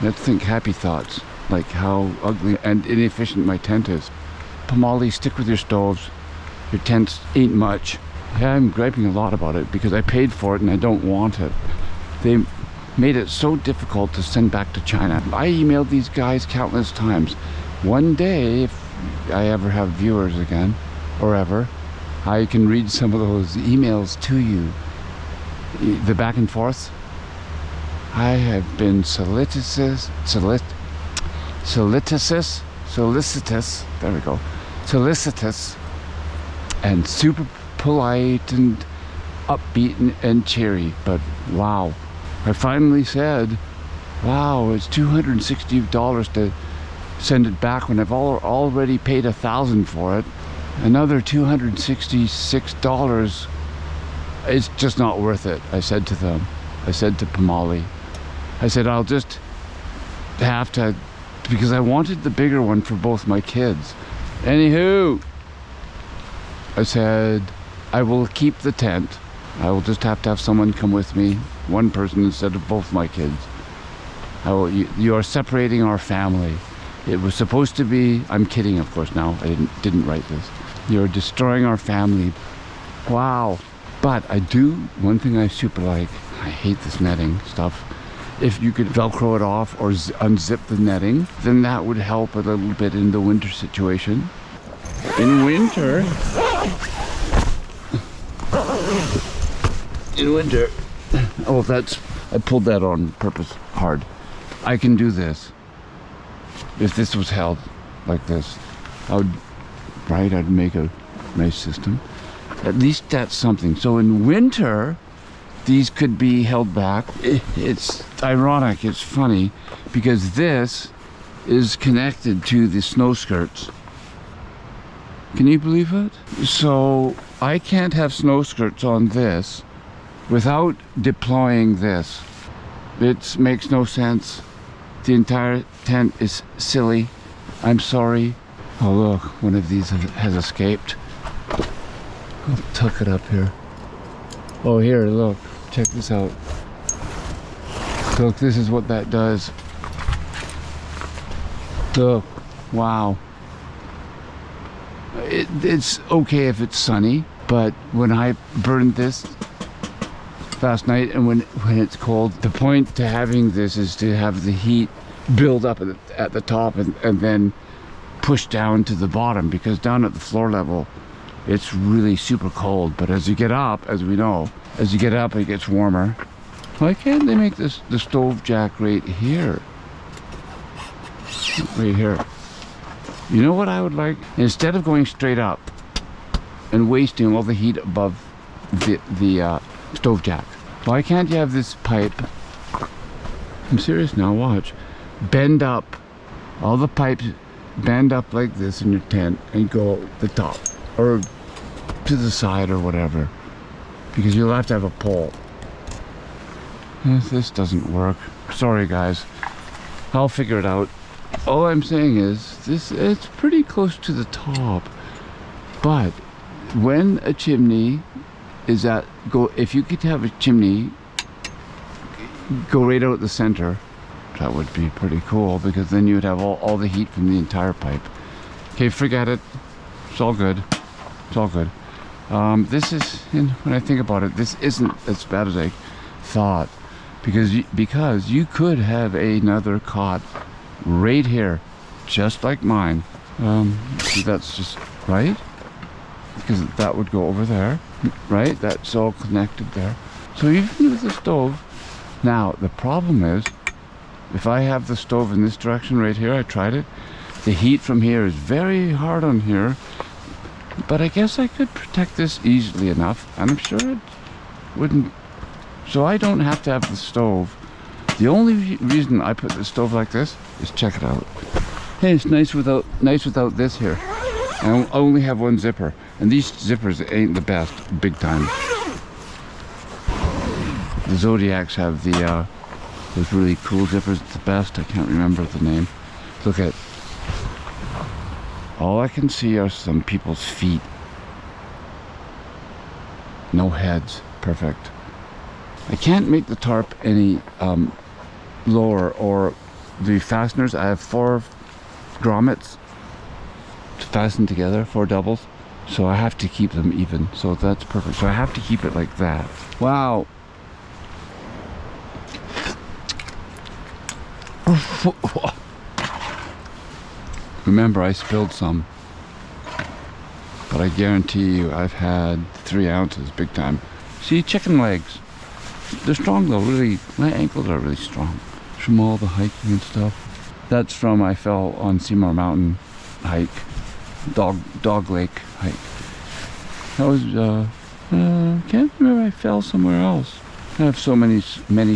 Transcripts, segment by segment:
Let's think happy thoughts, like how ugly and inefficient my tent is. Pomali, stick with your stoves. Your tents ain't much. Yeah, I'm griping a lot about it because I paid for it and I don't want it. They made it so difficult to send back to China. I emailed these guys countless times. One day, if I ever have viewers again, or ever, I can read some of those emails to you. The back and forth. I have been solicitous, there we go, solicitous, and super polite and upbeat and cheery, but wow. I finally said, wow, it's $260 to send it back when I've already paid $1,000 for it. Another $266, it's just not worth it, I said to them. I said to Pomali. I said, I'll just have to, because I wanted the bigger one for both my kids. Anywho, I said, I will keep the tent. I will just have to have someone come with me, one person instead of both my kids. You are separating our family. It was supposed to be, I'm kidding of course now, I didn't write this. You're destroying our family. Wow. But I do, one thing I super like, I hate this netting stuff. If you could Velcro it off or unzip the netting, then that would help a little bit in the winter situation. In winter, oh, I pulled that on purpose hard. I can do this. If this was held like this, I'd make a nice system. At least that's something. So in winter, these could be held back. It's ironic, it's funny, because this is connected to the snow skirts. Can you believe it? So I can't have snow skirts on this without deploying this. It makes no sense. The entire tent is silly. I'm sorry. Oh look, one of these has escaped. I'll tuck it up here. Oh here, look. Check this out. Look, this is what that does. Look, wow. It's okay if it's sunny, but when I burned this last night and when it's cold, the point to having this is to have the heat build up at the top and then push down to the bottom, because down at the floor level it's really super cold. But as you get up, as we know, as you get up it gets warmer. Why can't they make this the stove jack right here? Right here. You know what I would like? Instead of going straight up and wasting all the heat above the stove jack, why can't you have this pipe? I'm serious now, watch. Bend up. All the pipes bend up like this in your tent and go the top or to the side or whatever, because you'll have to have a pole. This doesn't work. Sorry guys, I'll figure it out. All I'm saying is it's pretty close to the top, but when a chimney is if you could have a chimney go right out the center, that would be pretty cool, because then you would have all the heat from the entire pipe. Okay, forget it. It's all good. It's all good. This is, when I think about it, this isn't as bad as I thought, because you could have another cot right here, just like mine. That's just right, because that would go over there, right? That's all connected there. So even with the stove, now the problem is, if I have the stove in this direction right here, I tried it, the heat from here is very hard on here, but I guess I could protect this easily enough, and I'm sure it wouldn't, so I don't have to have the stove. The only reason I put the stove like this is, check it out. Hey, it's nice without this here. I only have one zipper, and these zippers ain't the best, big time. The Zodiacs have those really cool zippers, the best. I can't remember the name. Look at, all I can see are some people's feet. No heads, perfect. I can't make the tarp any lower or the fasteners. I have 4 grommets fastened together, 4 doubles. So I have to keep them even. So that's perfect. So I have to keep it like that. Wow. Remember, I spilled some. But I guarantee you I've had 3 ounces, big time. See, chicken legs. They're strong though, really. My ankles are really strong. From all the hiking and stuff. That's from I fell on Seymour Mountain hike. Dog Lake hike. That was, can't remember, I fell somewhere else. I have so many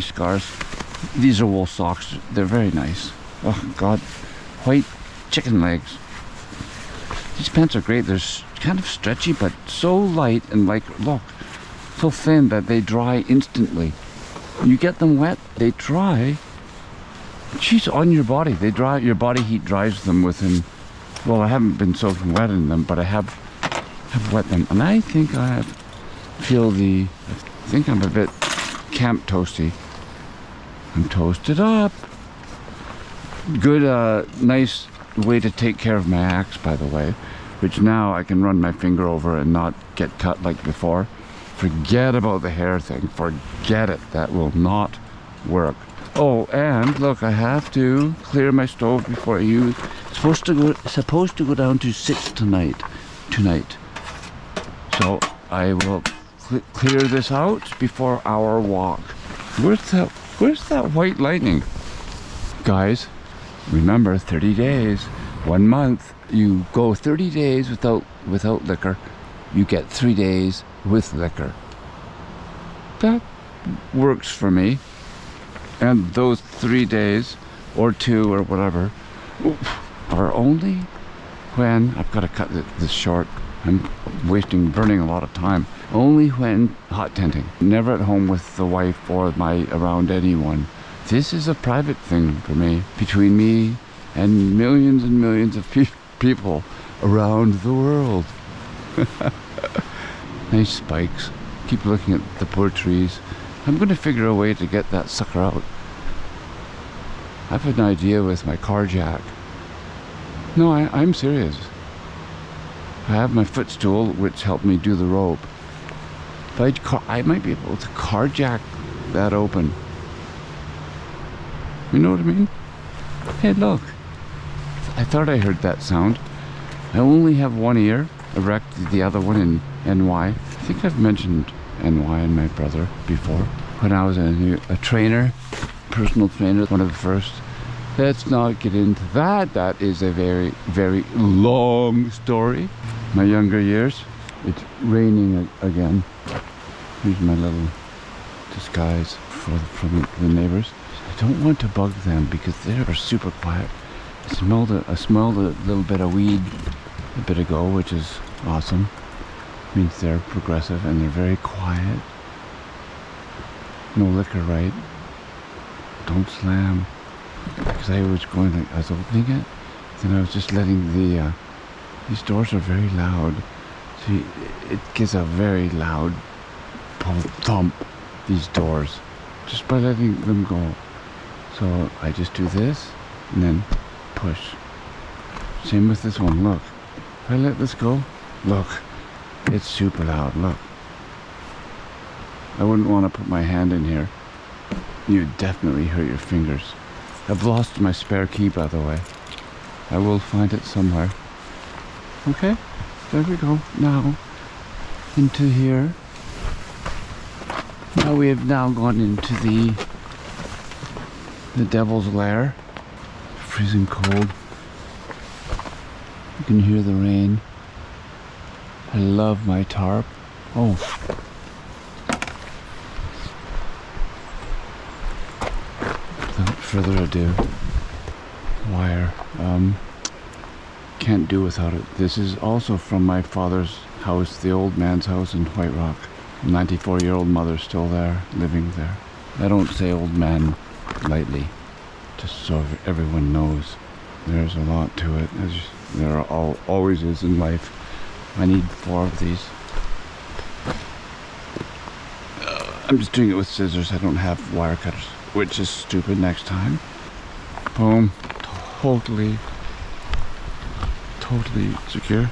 scars. These are wool socks. They're very nice. Oh God, white chicken legs. These pants are great. They're kind of stretchy, but so light and like, look, so thin that they dry instantly. You get them wet, they dry. Jeez, on your body. They dry, your body heat dries them within, well, I haven't been soaking wet in them, but I have wet them. And I think I think I'm a bit camp toasty. I'm toasted up. Good, nice way to take care of my axe, by the way, which now I can run my finger over and not get cut like before. Forget about the hair thing. Forget it. That will not work. Oh, and look, I have to clear my stove before I use. It's supposed to go down to 6 tonight. So I will clear this out before our walk. Where's that white lightning? Guys, remember 30 days, 1 month. You go 30 days without liquor. You get 3 days with liquor. That works for me. And those 3 days, or 2 or whatever, are only when, I've got to cut this short. I'm burning a lot of time. Only when hot tenting. Never at home with the wife or around anyone. This is a private thing for me, between me and millions of people around the world. Nice spikes. Keep looking at the poor trees. I'm going to figure a way to get that sucker out. I have an idea with my car jack. No, I'm serious. I have my footstool, which helped me do the rope. I might be able to carjack that open. You know what I mean? Hey, look. I thought I heard that sound. I only have one ear erect, the other one in NY. I think I've mentioned NY and my brother before. When I was a trainer, personal trainer, one of the first. Let's not get into that. That is a very, very long story. My younger years. It's raining again. Here's my little disguise from the neighbors. I don't want to bug them because they are super quiet. I smelled a little bit of weed a bit ago, which is awesome. Means they're progressive and they're very quiet. No liquor, right? Don't slam. Because I was opening it, then I was just letting these doors are very loud. See, it gives a very loud thump, these doors, just by letting them go. So I just do this, and then push. Same with this one, look. If I let this go, look, it's super loud, look. I wouldn't want to put my hand in here. You'd definitely hurt your fingers. I've lost my spare key, by the way. I will find it somewhere. Okay, there we go. Now, into here. Now we have now gone into the Devil's Lair. Freezing cold. You can hear the rain. I love my tarp. Oh. Without further ado, wire. Can't do without it. This is also from my father's house, the old man's house in White Rock. 94-year-old mother still there, living there. I don't say old man lightly, just so everyone knows. There's a lot to it, as there always is in life. I need 4 of these. I'm just doing it with scissors. I don't have wire cutters, which is stupid next time. Boom. Totally secure.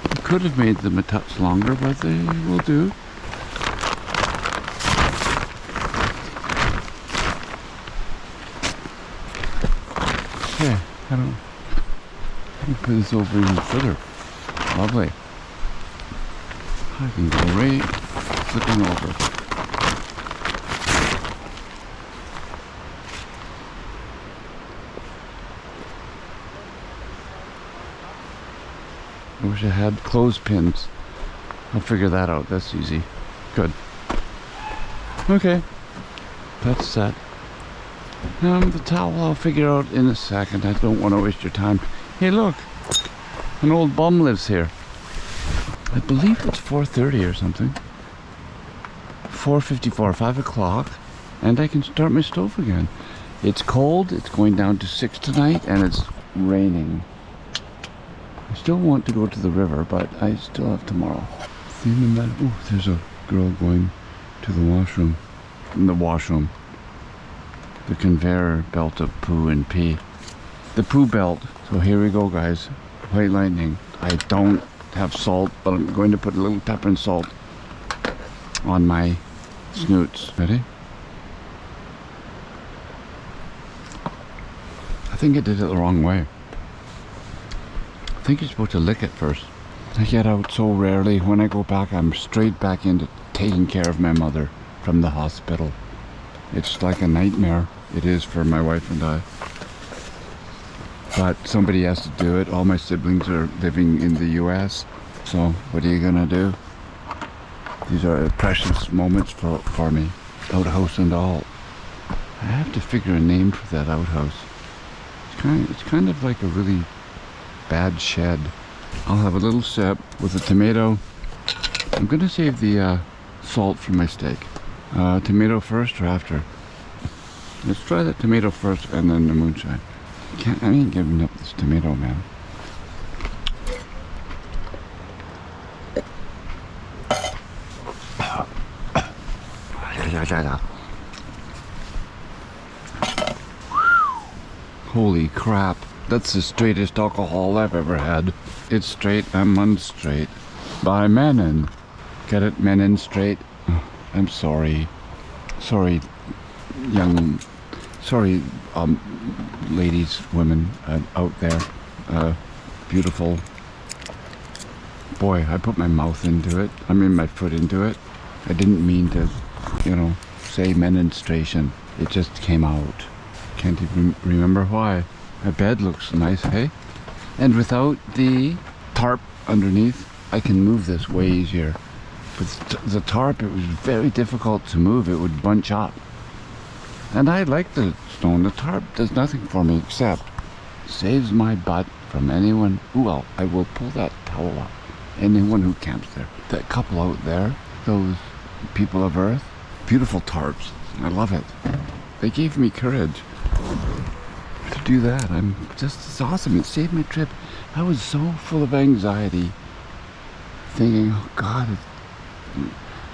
I could have made them a touch longer, but they will do. Okay, I don't put this over even further. Lovely. I can go right flipping over. I wish I had clothespins. I'll figure that out. That's easy. Good. Okay. That's set. The towel I'll figure out in a second. I don't want to waste your time. Hey, look. An old bum lives here. I believe it's 4:30 or something. 4:54, 5 o'clock. And I can start my stove again. It's cold. It's going down to 6 tonight. And it's raining. I still want to go to the river, but I still have tomorrow. Oh, there's a girl going to the washroom. In the washroom. The conveyor belt of poo and pee. The poo belt. So here we go, guys. White lightning. I don't have salt, but I'm going to put a little pepper and salt on my snoots. Ready? I think I did it the wrong way. I think you're supposed to lick it first. I get out so rarely. When I go back, I'm straight back into taking care of my mother from the hospital. It's like a nightmare. It is for my wife and I. But somebody has to do it. All my siblings are living in the US. So what are you gonna do? These are precious moments for me. Outhouse and all. I have to figure a name for that outhouse. It's kind of like a really bad shed. I'll have a little sip with a tomato. I'm gonna save the salt for my steak. Tomato first or after? Let's try the tomato first and then the moonshine. I ain't giving up this tomato, man. Holy crap. That's the straightest alcohol I've ever had. It's straight, I'm unstraight. By Menon. Get it? Menon straight? I'm sorry. Sorry, ladies, women out there. Beautiful. Boy, I put my mouth into it. I mean my foot into it. I didn't mean to, say menstruation. It just came out. Can't even remember why. My bed looks nice, hey? And without the tarp underneath, I can move this way easier. With the tarp, it was very difficult to move. It would bunch up. And I like the stone. The tarp does nothing for me except saves my butt from anyone. Well, I will pull that towel up. Anyone who camps there. That couple out there, those people of Earth, beautiful tarps. I love it. They gave me courage to do that. It's awesome. It saved my trip. I was so full of anxiety, thinking, oh God,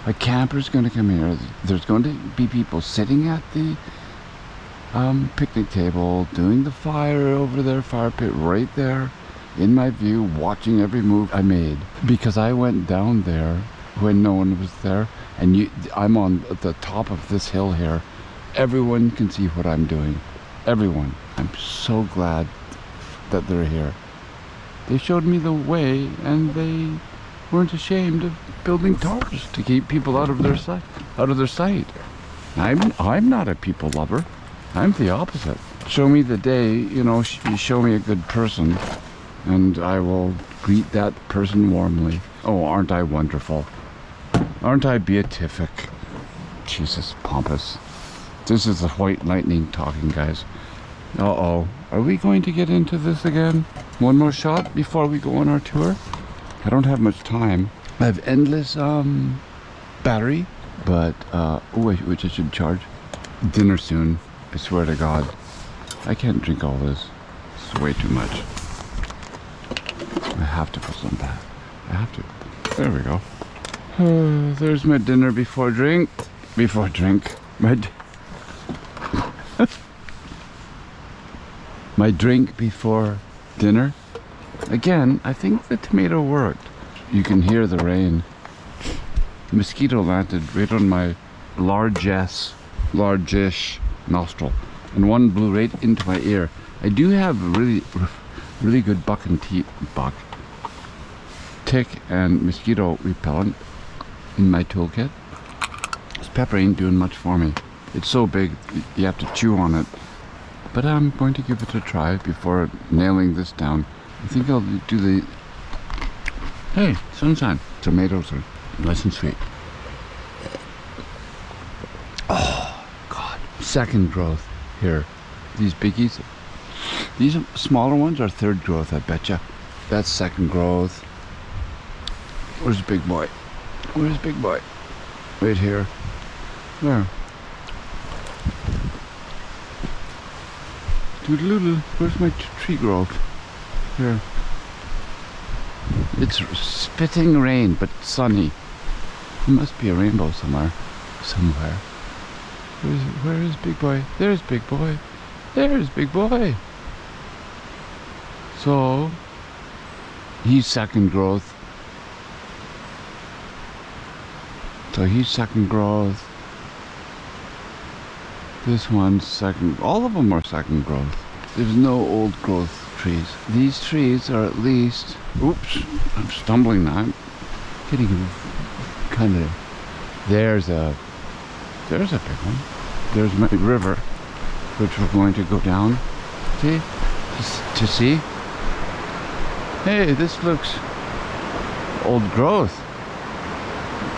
a camper's going to come here. There's going to be people sitting at the picnic table, doing the fire over their fire pit right there in my view, watching every move I made. Because I went down there when no one was there, and I'm on the top of this hill here. Everyone can see what I'm doing. Everyone. I'm so glad that they're here. They showed me the way, and they weren't ashamed of building tarps to keep people out of their sight. I'm not a people lover. I'm the opposite. Show me the day, you show me a good person, and I will greet that person warmly. Oh, aren't I wonderful? Aren't I beatific? Jesus, pompous. This is the white lightning talking, guys. Uh-oh. Are we going to get into this again? One more shot before we go on our tour? I don't have much time. I have endless battery, but which I should charge. Dinner soon. I swear to God. I can't drink all this. It's way too much. I have to put some back. I have to. There we go. There's my dinner before drink. my drink before dinner. Again, I think the tomato worked. You can hear the rain. The mosquito landed right on my largest, largish nostril, and one blew right into my ear. I do have really good tick and mosquito repellent in my toolkit. This pepper ain't doing much for me. It's so big, you have to chew on it. But I'm going to give it a try before nailing this down. I think I'll do the... Hey, sunshine. Tomatoes are nice and sweet. Oh, God. Second growth here. These biggies. These smaller ones are third growth, I betcha. That's second growth. Where's Big Boy? Where's Big Boy? Right here. Where? Doodle-doodle. Where's my tree growth? Here. It's spitting rain, but sunny. There must be a rainbow somewhere. Where is Big Boy? There's Big Boy. There's Big Boy. So, he's second growth. This one's second. All of them are second growth. There's no old growth trees. These trees are at least... Oops, I'm stumbling now. I'm getting kind of... There's a big one. There's my river, which we're going to go down. See? To see. Hey, this looks old growth.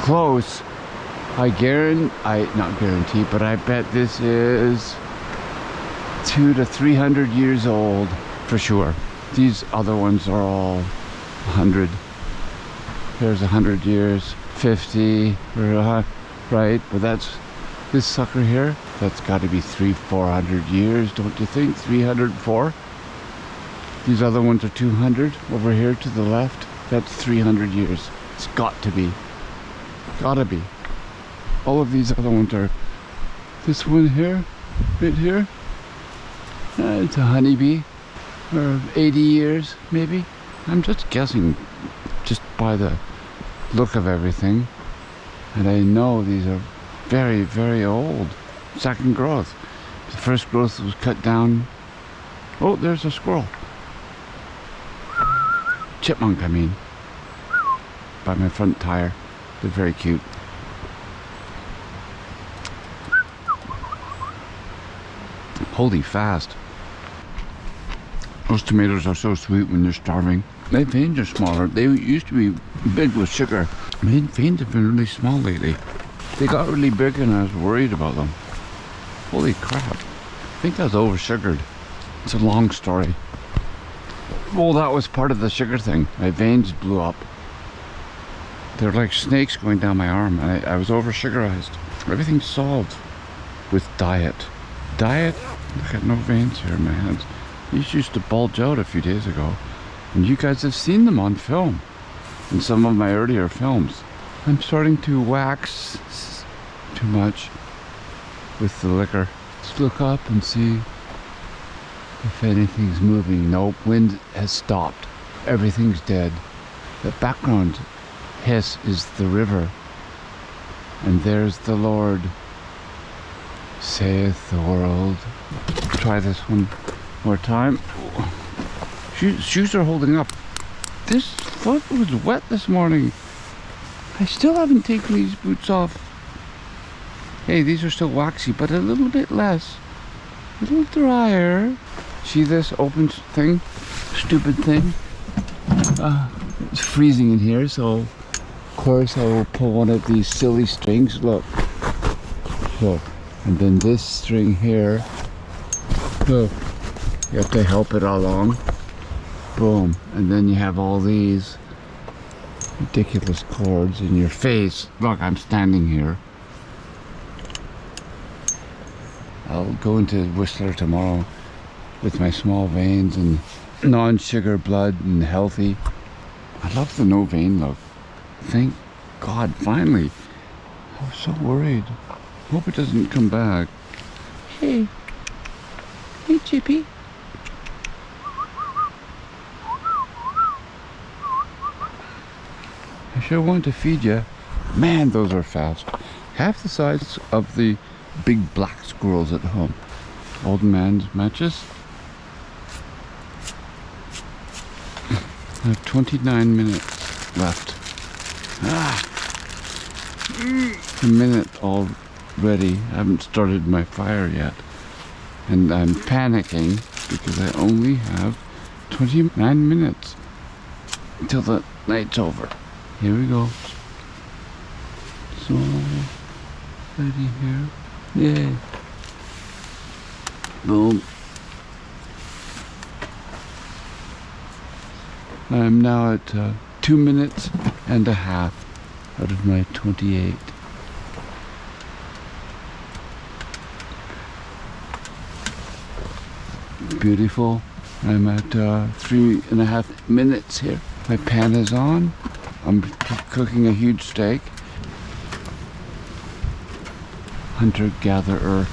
Close. Not guarantee, but I bet this is 200 to 300 years old for sure. These other ones are all 100. There's 100 years, 50, right? But that's this sucker here. That's got to be 300-400 years, don't you think? 304. These other ones are 200 over here to the left. That's 300 years. It's got to be. Gotta be. All of these other ones are. This one here, right here. It's a honeybee, or 80 years maybe. I'm just guessing, just by the look of everything. And I know these are very, very old. Second growth. The first growth was cut down. Oh, there's a squirrel. Chipmunk, I mean. By my front tire. They're very cute. Holy fast. Those tomatoes are so sweet when they're starving. My veins are smaller. They used to be big with sugar. My veins have been really small lately. They got really big and I was worried about them. Holy crap. I think I was over-sugared. It's a long story. Well, that was part of the sugar thing. My veins blew up. They're like snakes going down my arm, and I was over-sugarized. Everything's solved with diet. Diet? Look at no veins here in my hands. These used to bulge out a few days ago, and you guys have seen them on film, in some of my earlier films. I'm starting to wax too much with the liquor. Let's look up and see if anything's moving. Nope, wind has stopped. Everything's dead. The background hiss is the river, and there's the Lord, saith the world. Try this one more time. Shoes are holding up. This foot was wet this morning. I still haven't taken these boots off. Hey, these are still waxy, but a little bit less. A little drier. See this open thing? Stupid thing? It's freezing in here, so of course I will pull one of these silly strings. Look. Look. And then this string here. Look. You have to help it along. Boom. And then you have all these ridiculous cords in your face. Look, I'm standing here. I'll go into Whistler tomorrow with my small veins and non-sugar blood and healthy. I love the no vein look. Thank God, finally. I was so worried. Hope it doesn't come back. Hey. Hey, Chippy. sure want to feed you. Man, those are fast. Half the size of the big black squirrels at home. Old man's matches. I have 29 minutes left. A minute already. I haven't started my fire yet. And I'm panicking because I only have 29 minutes until the night's over. Here we go. So, ready here. Yay. Boom. I'm now at 2 minutes and a half out of my 28. Beautiful. I'm at 3.5 minutes here. My pan is on. I'm cooking a huge steak. Hunter-gatherer.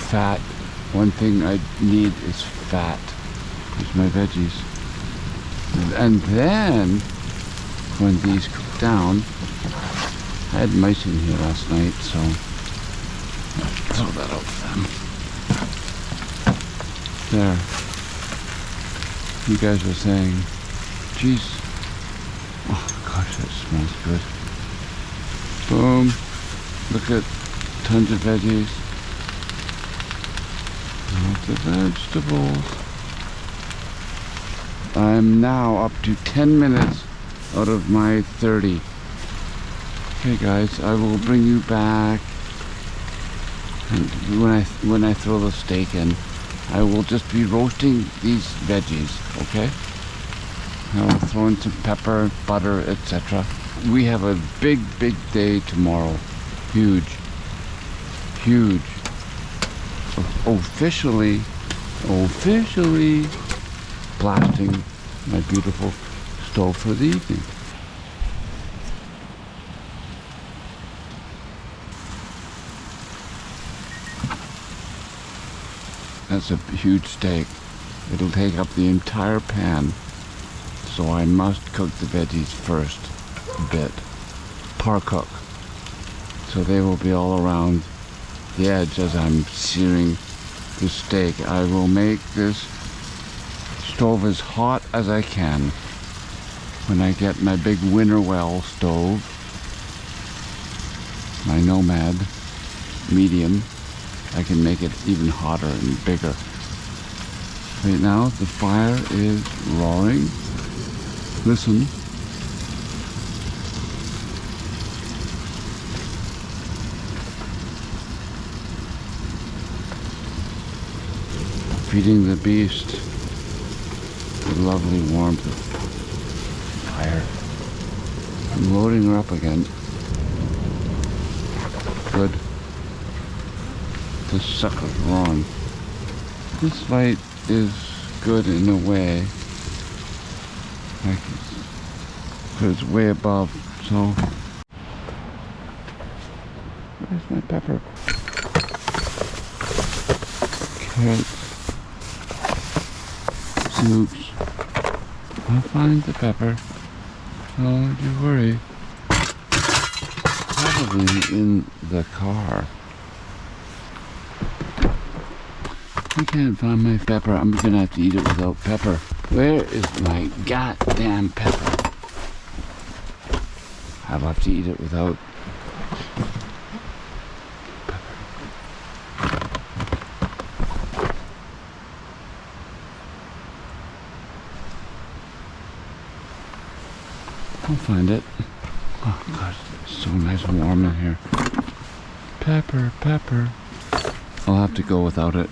Fat. One thing I need is fat. Here's my veggies. And then, when these cook down, I had mice in here last night, so throw that out to them. There. You guys were saying, geez, oh gosh, that smells good. Boom. Look at tons of veggies. Lots of vegetables. I'm now up to 10 minutes out of my 30. Okay guys, I will bring you back. And when I throw the steak in, I will just be roasting these veggies, okay? I'll throw in some pepper, butter, etc. We have a big day tomorrow. Huge. Huge. Officially blasting my beautiful stove for the evening. That's a huge steak. It'll take up the entire pan, so I must cook the veggies first a bit. Par cook. So they will be all around the edge as I'm searing the steak. I will make this stove as hot as I can. When I get my big Winterwell stove, my Nomad medium, I can make it even hotter and bigger. Right now the fire is roaring. Listen. Feeding the beast the lovely warmth of fire. I'm loading her up again. Good. This sucker's wrong. This light is good in a way. Like but it's way above, so where's my pepper? Carrots. Oops. I'll find the pepper. Don't you worry. Probably in the car. I can't find my pepper. I'm gonna have to eat it without pepper. Where is my goddamn pepper? I'll have to eat it without I'll find it. Oh God, it's so nice and warm in here. Pepper, pepper. I'll have to go without it.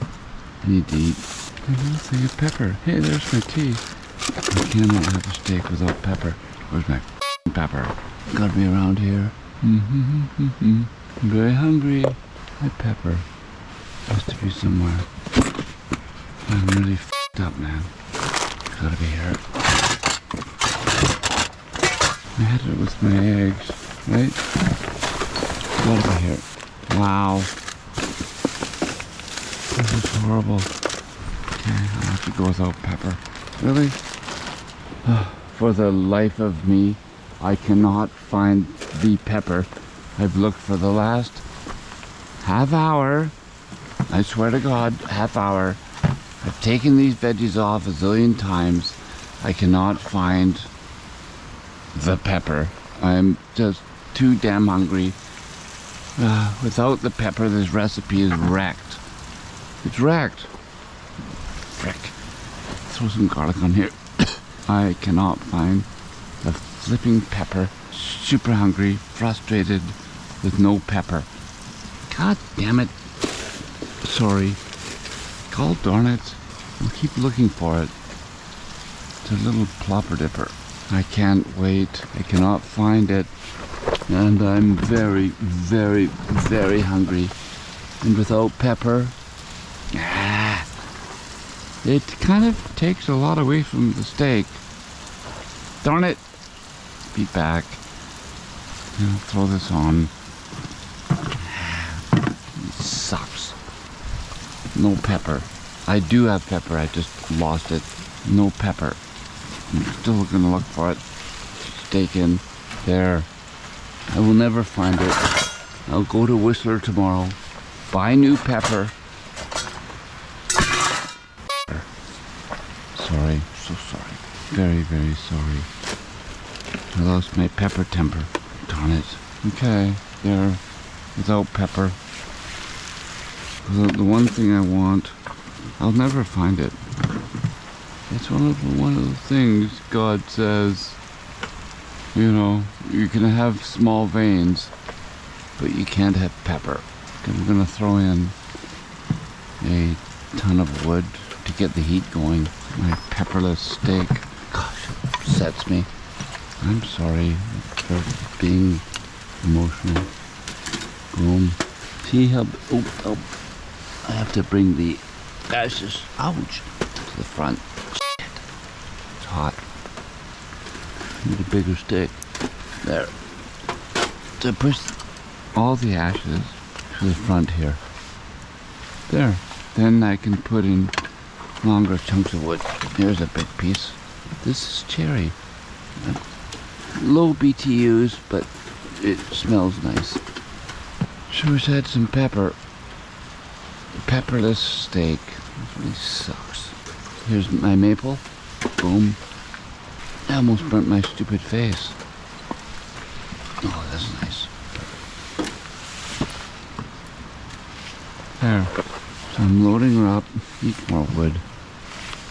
I need to eat. Another thing of pepper. Hey, there's my tea. I cannot have a steak without pepper. Where's my pepper? Gotta be around here. I'm very hungry. My pepper has to be somewhere. I'm really f***ed up, man. Gotta be here. I had it with my eggs, right? Gotta be here. Wow. This is horrible. Okay, I'll have to go without pepper. Really? For the life of me, I cannot find the pepper. I've looked for the last half hour. I swear to God, half hour. I've taken these veggies off a zillion times. I cannot find the pepper. I'm just too damn hungry. Without the pepper, this recipe is wrecked. It's wrecked. Frick. Throw some garlic on here. I cannot find the flipping pepper. Super hungry, frustrated with no pepper. God damn it. Sorry. God darn it. I'll keep looking for it. It's a little plopper dipper. I can't wait. I cannot find it. And I'm very, very, very hungry. And without pepper, it kind of takes a lot away from the steak. Darn it. Be back. I'll throw this on. It sucks. No pepper. I do have pepper, I just lost it. No pepper. I'm still gonna look for it. Steak in there. I will never find it. I'll go to Whistler tomorrow, buy new pepper. Sorry, so sorry. Very, very sorry. I lost my pepper temper. Darn it. Okay, there, without pepper. The one thing I want, I'll never find it. It's one of the things God says, you know, you can have small veins, but you can't have pepper. I'm gonna throw in a ton of wood to get the heat going. My pepperless steak. Gosh, it upsets me. I'm sorry for being emotional. Boom. See how, oh, I have to bring the ashes, ouch, to the front. Shit. It's hot. Need a bigger stick. There. To push all the ashes to the front here. There. Then I can put in longer chunks of wood. Here's a big piece. This is cherry. Low BTUs, but it smells nice. Sure wish I had some pepper. Pepperless steak. This really sucks. Here's my maple. Boom. I almost burnt my stupid face. Oh, that's nice. There. So I'm loading her up. Eat more wood.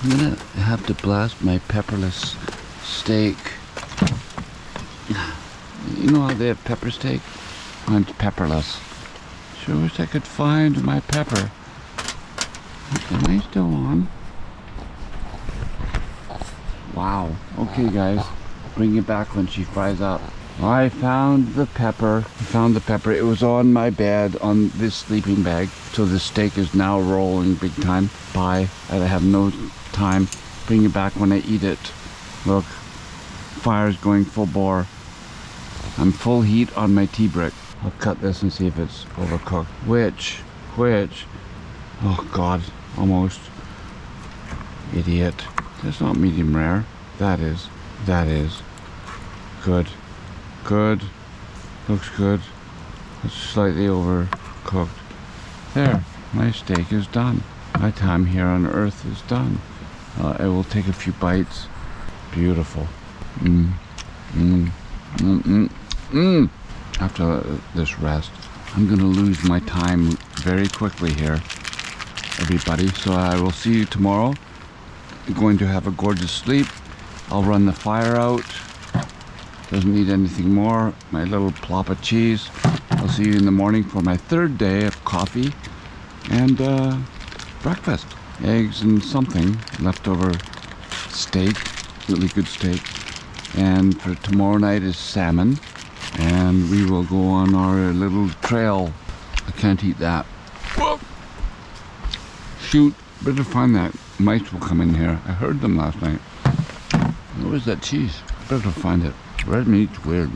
I'm gonna have to blast my pepperless steak. You know how they have pepper steak? Mine's pepperless. Sure wish I could find my pepper. Am I still on? Wow. Okay, guys. Bring it back when she fries up. I found the pepper. It was on my bed on this sleeping bag. So the steak is now rolling big time. Bye. I have no time. Bring it back when I eat it. Look. Fire's going full bore. I'm full heat on my tea brick. I'll cut this and see if it's overcooked. Which? Oh God, almost. Idiot. That's not medium rare. That is. Good. Looks good. It's slightly overcooked. There, my steak is done. My time here on earth is done. I will take a few bites. Beautiful. After this rest, I'm gonna lose my time very quickly here, everybody. So I will see you tomorrow. I'm going to have a gorgeous sleep. I'll run the fire out. Doesn't need anything more. My little plop of cheese. I'll see you in the morning for my third day of coffee and breakfast. Eggs and something, leftover steak, really good steak. And for tomorrow night is salmon. And we will go on our little trail. I can't eat that. Whoa. Shoot, better find that. Mice will come in here. I heard them last night. Where was that cheese? Better find it. Red meat's weird.